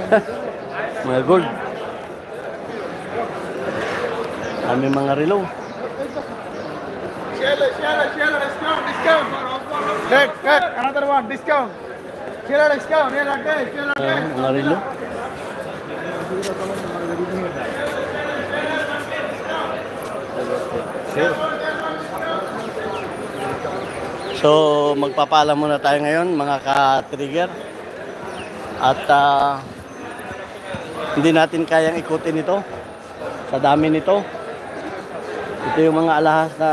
Mga gold. Kami mga relo. Kek, another one, discount. Share discount, here again, share again. Mga relo. So, magpapaalam muna tayo ngayon mga ka-trigger. At hindi natin kayang ikutin ito. Sa dami nito. Ito yung mga alahas na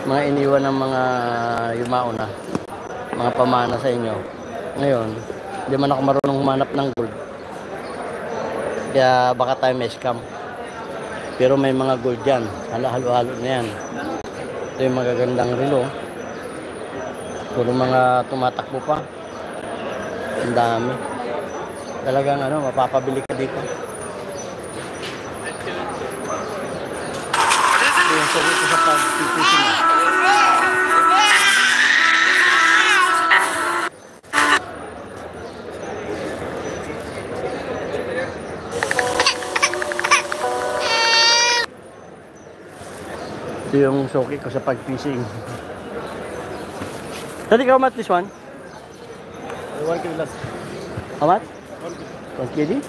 mga iniwan ng mga yumauna. Mga pamana sa inyo. Ngayon, hindi man ako marunong humanap ng gold. Kaya baka tayo may scam. Pero may mga gold yan. Halo-halo na yan. Ito yung magagandang relo. Puro mga tumatakbo pa. Ang dami. Talagang mapapabili ka dito. Ito yung sarito sa pag-fishing. Ito yung suki ko sa pag-fishing. Tadi how much this one? 1 kg less. How much? 1 kg?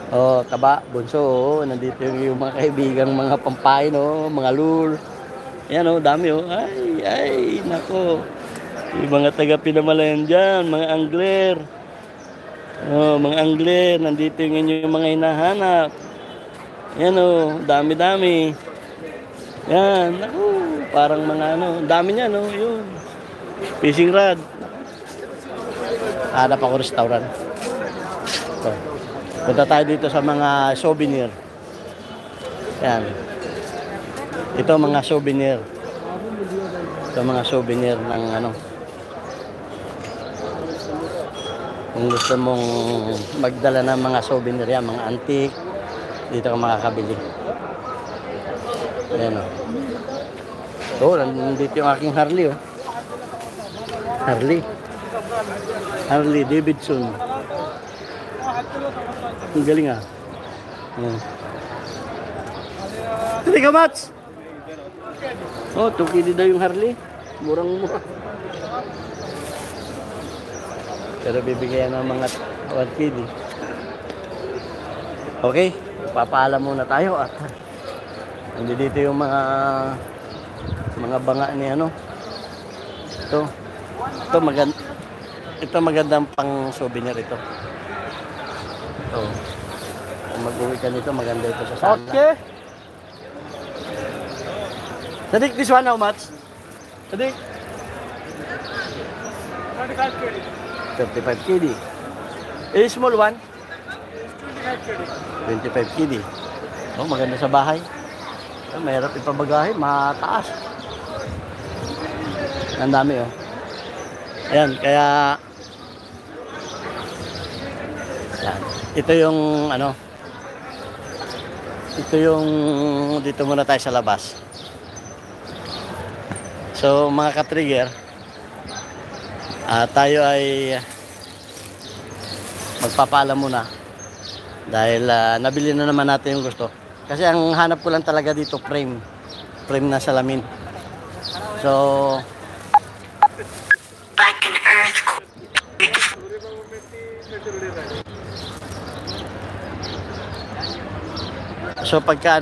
Oh, taba, bunso, nandito yung mga kaibigang mga pampain, mga lure. Ayan dami Ay, nako. Yung mga taga Pinamalayan dyan, mga angler. Mga angler, nandito yung inyong mga hinahanap. Ayan dami-dami. Yan, naku, parang mga dami niya yun. Fishing rod. Hanap ako restaurant. So, punta tayo dito sa mga souvenir. Yan. Ito mga souvenir. Ito mga souvenir ng Kung gusto mong magdala ng mga souvenir yan, mga antique, dito ka makakabili. Ayan nandito yung aking Harley Harley Davidson. Ang galing Hindi ka mats. 2 kg daw yung Harley. Murang-mura. Pero bibigyan ng mga 1 kg. Okay, papaalam muna tayo at dito yung mga banga ni Ito magandang pang souvenir ito. Kung mag-uwi ka nito, maganda ito sa sala. Okay. Sadik, this one how much? Sadik? 35 kg. 35 kg. Small one? 25 kg. Maganda sa bahay. Mahirap ipabagahe, mataas. Ang dami Ayan, kaya yan. Ito yung dito muna tayo sa labas. So mga ka-trigger, tayo ay magpapaalam muna dahil nabili na naman natin yung gusto. Kasi ang hanap ko lang talaga dito frame na salamin. So pagka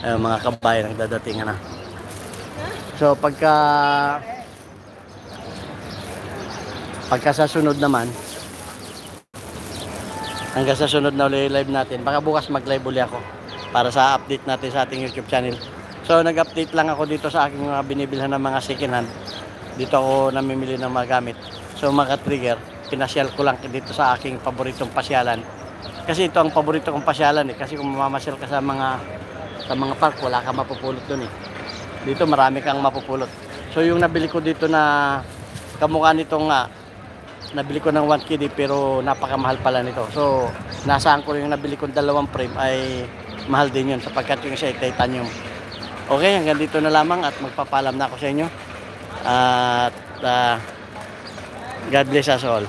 mga kabayan nagdadating na. So pagka sa sunod naman, hanggang sa sunod na live natin, baka bukas mag-live uli ako para sa update natin sa ating YouTube channel. So nag-update lang ako dito sa aking mga binibilhan ng mga second hand. Dito ako namimili ng mga gamit. So mga trigger, pinasyal ko lang dito sa aking paboritong pasyalan. Kasi ito ang paborito kong pasyalan kasi kung mamamasyal ka sa mga park, wala kang mapupulot doon Dito marami kang mapupulot. So yung nabili ko dito na kamukha nito nabili ko ng 1 kg pero napakamahal pala nito. So nasaan ko yung nabili kong 2 frame ay mahal din yun sapagkat yung isa ay titanium. Okay, hanggang dito na lamang at magpapalam na ako sa inyo. At God bless us all.